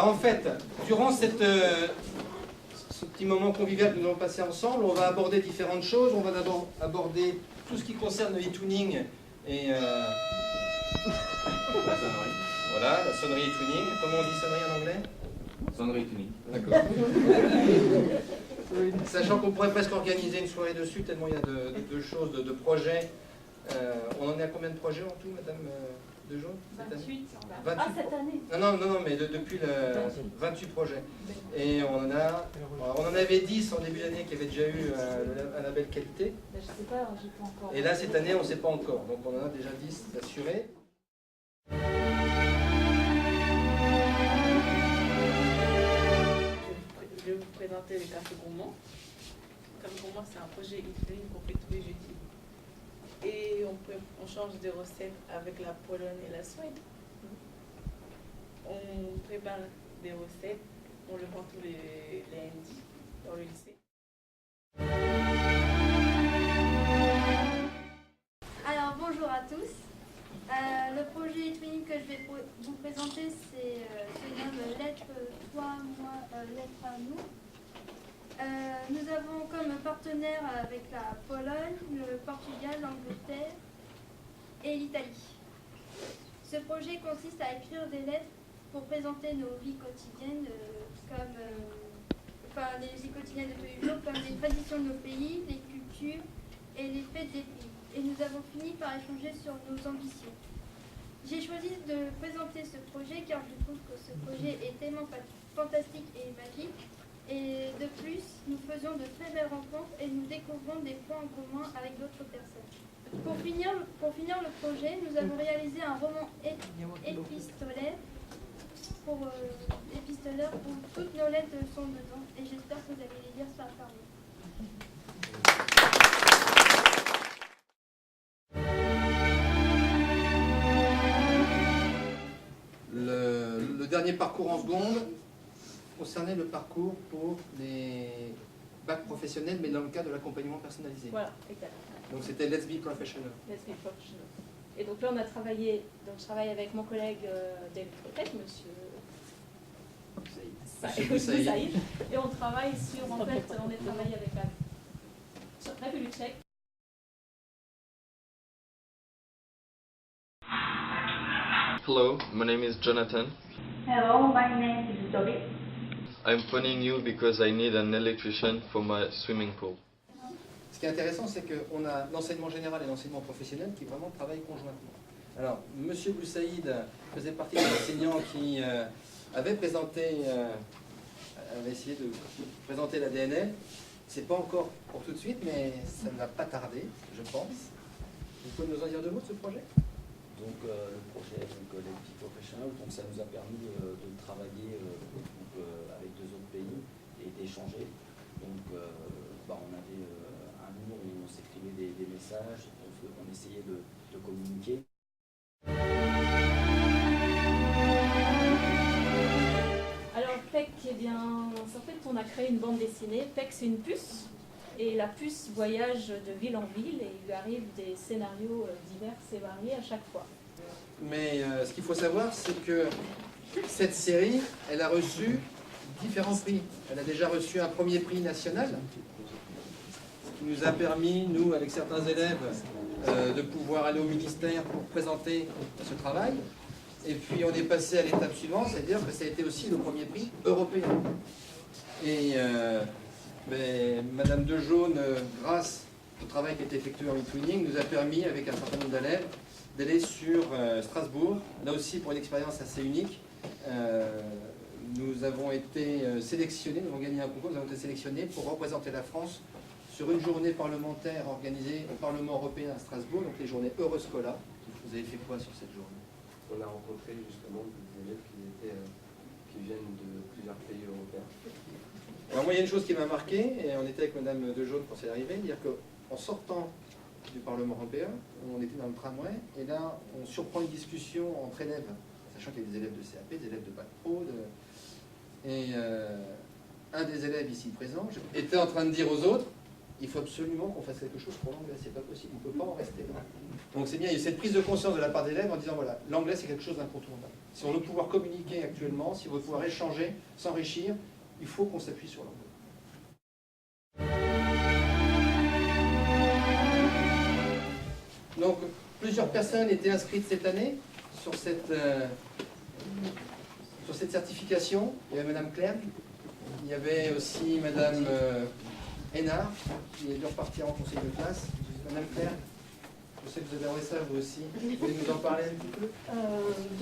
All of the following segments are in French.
Alors en fait, durant ce petit moment convivial que nous allons passer ensemble, on va aborder différentes choses. On va d'abord aborder tout ce qui concerne le e-tuning et voilà, la sonnerie e-tuning. Comment on dit sonnerie en anglais? Sonnerie tuning. D'accord. Sachant qu'on pourrait presque organiser une soirée dessus, tellement il y a de choses, de projets. On en est à combien de projets en tout, Madame Dejaune? 28. 28. Ah, cette année? Non, mais depuis le 28 projets. Et on en avait 10 en début d'année qui avaient déjà eu un label qualité. Je sais pas, j'ai pas encore. Et là, cette année, on ne sait pas encore. Donc on en a déjà 10 assurés. Je vais vous présenter le Café Gourmand. Le Café Gourmand, c'est un projet e-learning qu'on fait tous les jeudis. Et on change de recettes avec la Pologne et la Suède. On prépare des recettes, on le vend tous les lundis dans le lycée. Alors bonjour à tous. Le projet e-twinning que je vais vous présenter se nomme Lettre toi, moi, lettre à nous. Nous avons comme partenaire avec la Pologne, le Portugal, l'Angleterre et l'Italie. Ce projet consiste à écrire des lettres pour présenter nos vies quotidiennes, les vies quotidiennes de tous les jours, comme les traditions de nos pays, les cultures et les fêtes des pays. Et nous avons fini par échanger sur nos ambitions. J'ai choisi de présenter ce projet car je trouve que ce projet est tellement fantastique et magique. Et de plus, nous faisons de très belles rencontres et nous découvrons des points en commun avec d'autres personnes. Pour finir le projet, nous avons réalisé un roman épistolaire où toutes nos lettres sont dedans et j'espère que vous allez les lire sur Internet. Le dernier parcours en seconde concernait le parcours pour les bacs professionnels, mais dans le cadre de l'accompagnement personnalisé. Voilà, exact. Donc c'était Let's Be Professional. Let's be professional. Et donc là, on a travaillé, donc je travaille avec mon collègue d'électrotech, monsieur Saïd. Et on travaille sur, en fait, on est travaillé avec la République tchèque. Hello, my name is Jonathan. Hello, my name is Dorit. I'm phoning you because I need an electrician for my swimming pool. Ce qui est intéressant, c'est qu'on a l'enseignement général et l'enseignement professionnel qui vraiment travaillent conjointement. Alors, M. Boussaïd faisait partie des enseignants qui avaient essayé de présenter la DNL. C'est pas encore pour tout de suite, mais ça ne va pas tarder, je pense. Vous pouvez nous en dire deux mots de ce projet? Donc le projet Let's Be Professional, donc ça nous a permis de travailler avec deux autres pays et d'échanger. Donc on avait un mur où on s'écrivait des messages, on essayait de communiquer. Alors PEC, eh bien, en fait, on a créé une bande dessinée. PEC, c'est une puce. Et la puce voyage de ville en ville et il lui arrive des scénarios divers et variés à chaque fois. Mais ce qu'il faut savoir, c'est que cette série, elle a reçu différents prix. Elle a déjà reçu un premier prix national, ce qui nous a permis, nous, avec certains élèves, de pouvoir aller au ministère pour présenter ce travail. Et puis on est passé à l'étape suivante, c'est-à-dire que ça a été aussi le premier prix européen. Et Madame Dejaune, grâce au travail qui a été effectué en e-twinning, nous a permis, avec un certain nombre d'élèves, d'aller sur Strasbourg, là aussi pour une expérience assez unique. Nous avons été sélectionnés, nous avons gagné un concours, nous avons été sélectionnés pour représenter la France sur une journée parlementaire organisée au Parlement européen à Strasbourg, donc les journées Euroscola. Vous avez fait quoi sur cette journée? On a rencontré justement des élèves qui viennent de plusieurs pays européens. Alors moi, il y a une chose qui m'a marqué, et on était avec Madame Dejaune quand c'est arrivé, dire qu'en sortant du Parlement européen, on était dans le tramway, et là, on surprend une discussion entre élèves, sachant qu'il y a des élèves de CAP, des élèves de Bac Pro, et un des élèves ici présents était en train de dire aux autres, il faut absolument qu'on fasse quelque chose pour l'anglais, c'est pas possible, on ne peut pas en rester là. Donc c'est bien, il y a eu cette prise de conscience de la part des élèves en disant voilà, l'anglais c'est quelque chose d'incontournable. Si on veut pouvoir communiquer actuellement, si on veut pouvoir échanger, s'enrichir, il faut qu'on s'appuie sur l'anglais. Donc plusieurs personnes étaient inscrites cette année sur cette certification. Il y avait Madame Claire, il y avait aussi Madame Hénard, qui est dû repartir en conseil de classe. Madame Claire, je sais que vous adorez ça vous aussi. Vous voulez nous en parler un petit peu?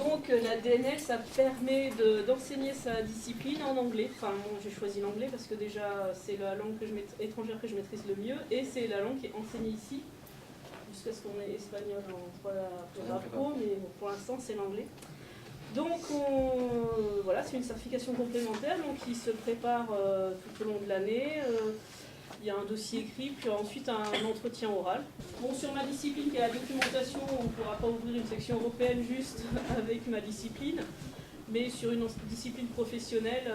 Donc la DNL, ça permet d'enseigner sa discipline en anglais. Enfin, moi j'ai choisi l'anglais parce que déjà c'est la langue étrangère que je maîtrise le mieux et c'est la langue qui est enseignée ici. Jusqu'à ce qu'on ait espagnol en pro, mais bon, pour l'instant c'est l'anglais. Donc voilà, c'est une certification complémentaire donc qui se prépare tout au long de l'année. Il y a un dossier écrit, puis ensuite un entretien oral. Bon, sur ma discipline qui est la documentation, on ne pourra pas ouvrir une section européenne juste avec ma discipline, mais sur une discipline professionnelle,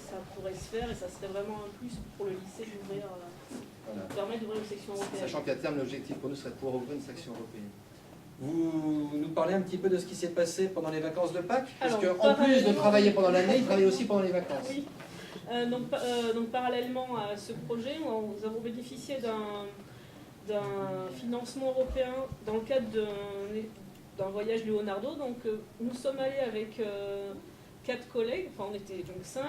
ça pourrait se faire et ça serait vraiment un plus pour le lycée d'ouvrir, permettre d'ouvrir une section européenne. Sachant qu'à terme, l'objectif pour nous serait de pouvoir ouvrir une section européenne. Vous nous parlez un petit peu de ce qui s'est passé pendant les vacances de Pâques? Parce qu'en plus de travailler pendant l'année, il travaille aussi pendant les vacances. Oui. Donc parallèlement à ce projet, nous avons bénéficié d'un financement européen dans le cadre d'un voyage Leonardo. Donc nous sommes allés avec 4 collègues, enfin on était donc 5,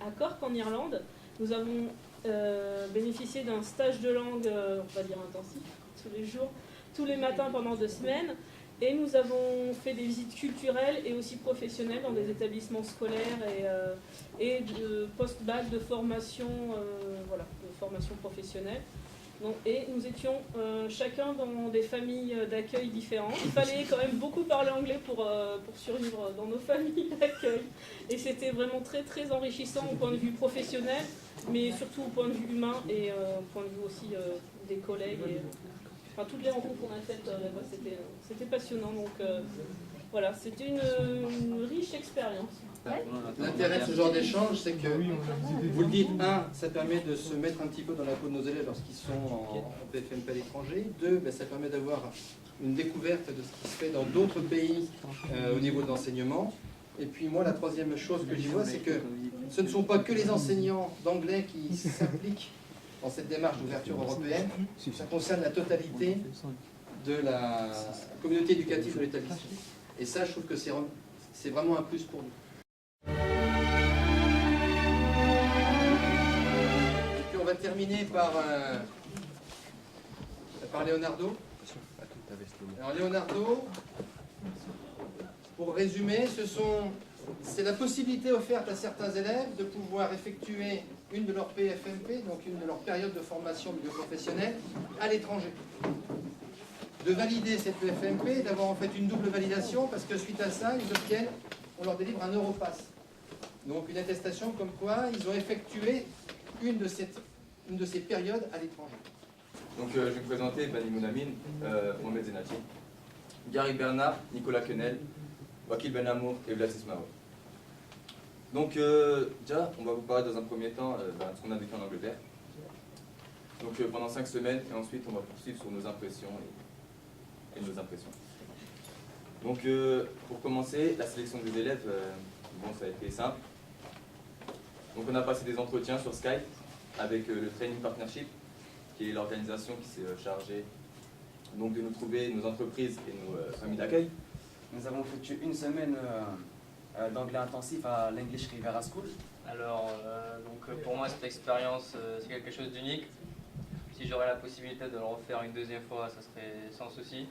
à Cork en Irlande. Nous avons bénéficié d'un stage de langue, on va dire intensif, tous les jours, tous les matins pendant 2 semaines. Et nous avons fait des visites culturelles et aussi professionnelles dans des établissements scolaires et de post-bac de formation, voilà, de formation professionnelle. Donc, et nous étions chacun dans des familles d'accueil différentes. Il fallait quand même beaucoup parler anglais pour survivre dans nos familles d'accueil. Et c'était vraiment très très enrichissant au point de vue professionnel, mais surtout au point de vue humain et au point de vue aussi des collègues. Enfin, toutes les rencontres qu'on a faites là-bas, c'était passionnant. Donc voilà, c'était une riche expérience. L'intérêt de ce genre d'échange, c'est que, vous le dites, 1, ça permet de se mettre un petit peu dans la peau de nos élèves lorsqu'ils sont en PFMP à l'étranger. 2, ça permet d'avoir une découverte de ce qui se fait dans d'autres pays au niveau de l'enseignement. Et puis moi, la troisième chose que j'y vois, c'est que ce ne sont pas que les enseignants d'anglais qui s'impliquent dans cette démarche d'ouverture européenne, ça concerne la totalité de la communauté éducative de l'établissement. Et ça, je trouve que c'est vraiment un plus pour nous. Et puis on va terminer par Leonardo. Alors Leonardo, pour résumer, c'est la possibilité offerte à certains élèves de pouvoir effectuer une de leurs PFMP, donc une de leurs périodes de formation au milieu professionnel, à l'étranger. De valider cette PFMP, d'avoir en fait une double validation, parce que suite à ça, on leur délivre un Europass. Donc une attestation comme quoi ils ont effectué une de ces périodes à l'étranger. Donc je vais vous présenter Bani Mounamine, Mohamed Zenati, Gary Bernard, Nicolas Quenel, Wakil Ben Amour et Vlasis Mao. Donc déjà, on va vous parler dans un premier temps de ce qu'on a vécu en Angleterre. Donc pendant 5 semaines, et ensuite on va poursuivre sur nos impressions et nos impressions. Donc pour commencer, la sélection des élèves, bon, ça a été simple. Donc on a passé des entretiens sur Skype avec le Training Partnership, qui est l'organisation qui s'est chargée donc, de nous trouver nos entreprises et nos familles d'accueil. Nous avons effectué une semaine d'anglais intensif à l'English Rivera School. Alors, pour moi, cette expérience, c'est quelque chose d'unique. Si j'aurais la possibilité de le refaire une deuxième fois, ça serait sans souci.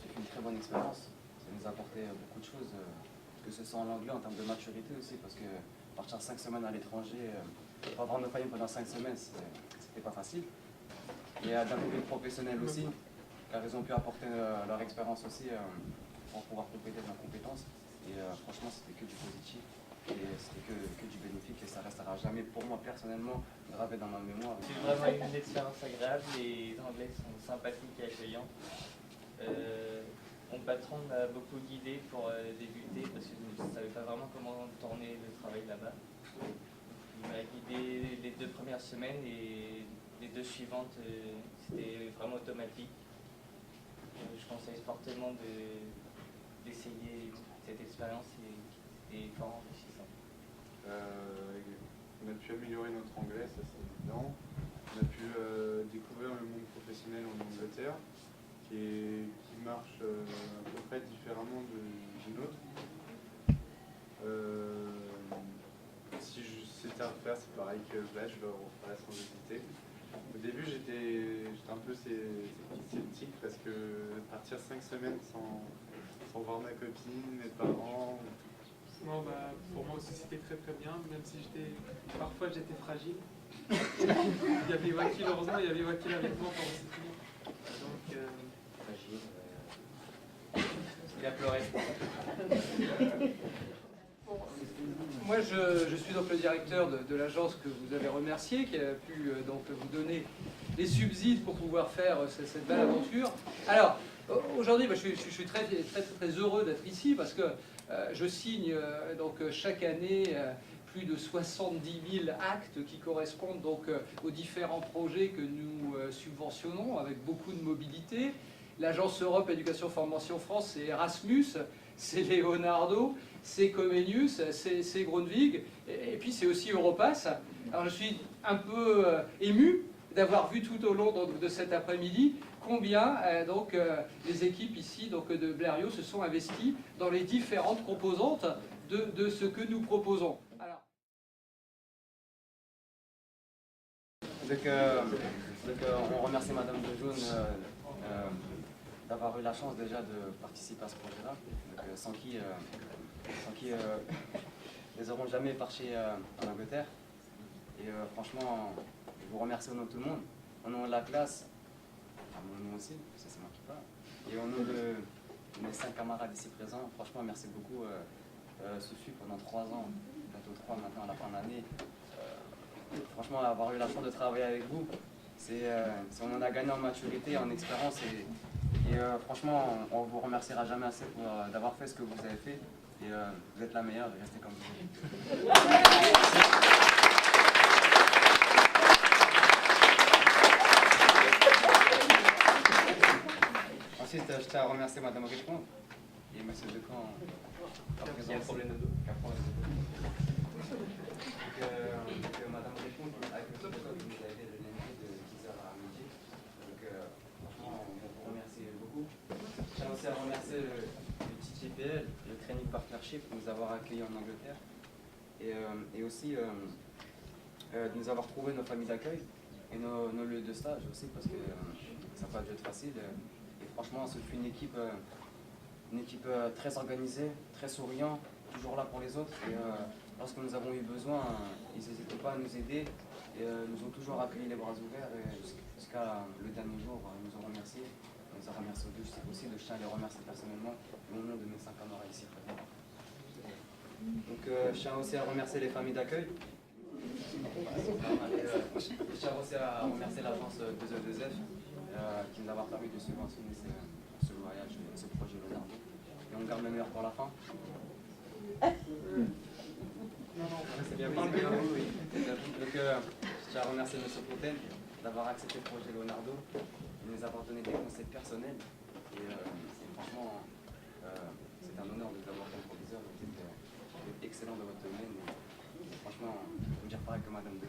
C'est une très bonne expérience. Ça nous a apporté beaucoup de choses, que ce soit en anglais, en termes de maturité aussi, parce que partir 5 semaines à l'étranger, pas avoir nos familles pendant 5 semaines, c'était pas facile. Et d'un point de vue professionnel aussi, car ils ont pu apporter leur expérience aussi pour pouvoir compléter leurs compétences. Et franchement, c'était que du positif et c'était que du bénéfique et ça restera jamais pour moi personnellement gravé dans ma mémoire. C'est vraiment une expérience agréable, les Anglais sont sympathiques et accueillants. Mon patron m'a beaucoup guidé pour débuter parce que je ne savais pas vraiment comment tourner le travail là-bas. Il m'a guidé les 2 premières semaines et les 2 suivantes, c'était vraiment automatique. Je conseille fortement d'essayer cette expérience et c'était fort enrichissant. On a pu améliorer notre anglais, ça c'est évident. On a pu découvrir le monde professionnel en Angleterre qui marche à peu près différemment du nôtre. Si c'était à refaire, c'est pareil que là, je le referais sans hésiter. Au début, j'étais un peu sceptique parce que partir 5 semaines sans voir ma copine, mes parents. Non, pour moi aussi c'était très très bien, même si parfois j'étais fragile. Il y avait Wakil, heureusement, il y avait Wakil avec moi pendant cette semaine. Donc, fragile, il a pleuré. Moi, je suis donc le directeur de l'agence que vous avez remerciée, qui a pu donc vous donner les subsides pour pouvoir faire cette belle aventure. Alors, aujourd'hui, je suis très, très, très heureux d'être ici parce que je signe donc chaque année plus de 70 000 actes qui correspondent donc aux différents projets que nous subventionnons avec beaucoup de mobilité. L'agence Europe Éducation Formation France, c'est Erasmus, c'est Leonardo, c'est Comenius, c'est Grundtvig, et puis c'est aussi Europass. Alors je suis un peu ému d'avoir vu tout au long de cet après-midi combien les équipes ici de Blériot se sont investies dans les différentes composantes de ce que nous proposons. Alors. On remercie Madame de Jaune d'avoir eu la chance déjà de participer à ce projet-là, sans qui ils n'auront jamais marché en Angleterre. Et franchement, je vous remercie au nom de tout le monde, au nom de la classe, à mon nom aussi, parce que c'est moi qui parle, et au nom de mes 5 camarades ici présents. Franchement, merci beaucoup. Ce fut pendant 3 ans, bientôt 3 maintenant à la fin de l'année. Franchement, avoir eu la chance de travailler avec vous, on en a gagné en maturité, en expérience, et franchement, on vous remerciera jamais assez d'avoir fait ce que vous avez fait. Et vous êtes la meilleure, restez comme vous. Ensuite, je tiens à remercier Madame Richemont et Monsieur Decamp. Il y a un problème de dos. Madame Richemont, avec M. Decamp, vous nous avez aidé de lundi de 10h à midi. Donc, franchement, on vous remercie beaucoup. Je tiens aussi à remercier le TTPL, le Training Partnership, de nous avoir accueillis en Angleterre et aussi de nous avoir trouvé nos familles d'accueil et nos lieux de stage aussi, parce que ça n'a pas dû être facile. Et franchement, ce fut une équipe très organisée, très souriante, toujours là pour les autres. Et lorsque nous avons eu besoin, ils n'hésitaient pas à nous aider et nous ont toujours accueillis les bras ouverts. Et jusqu'à le dernier jour, ils nous ont remerciés. On nous a remerciés aussi, je tiens à les remercier personnellement au nom de mes 5 camarades ici présents. Donc je tiens aussi à remercier les familles d'accueil. Je tiens aussi à remercier l'agence 2E2F qui nous a permis de subventionner ce voyage, ce projet Leonardo. Et on garde le meilleur pour la fin. Non, c'est bien. Donc je tiens à remercier M. Fontaine d'avoir accepté le projet Leonardo, de nous avoir donné des conseils personnels. Et franchement, c'est un honneur de vous avoir comme proviseur. Vous êtes excellent dans votre domaine. Et franchement, je peux me dire pareil que Madame de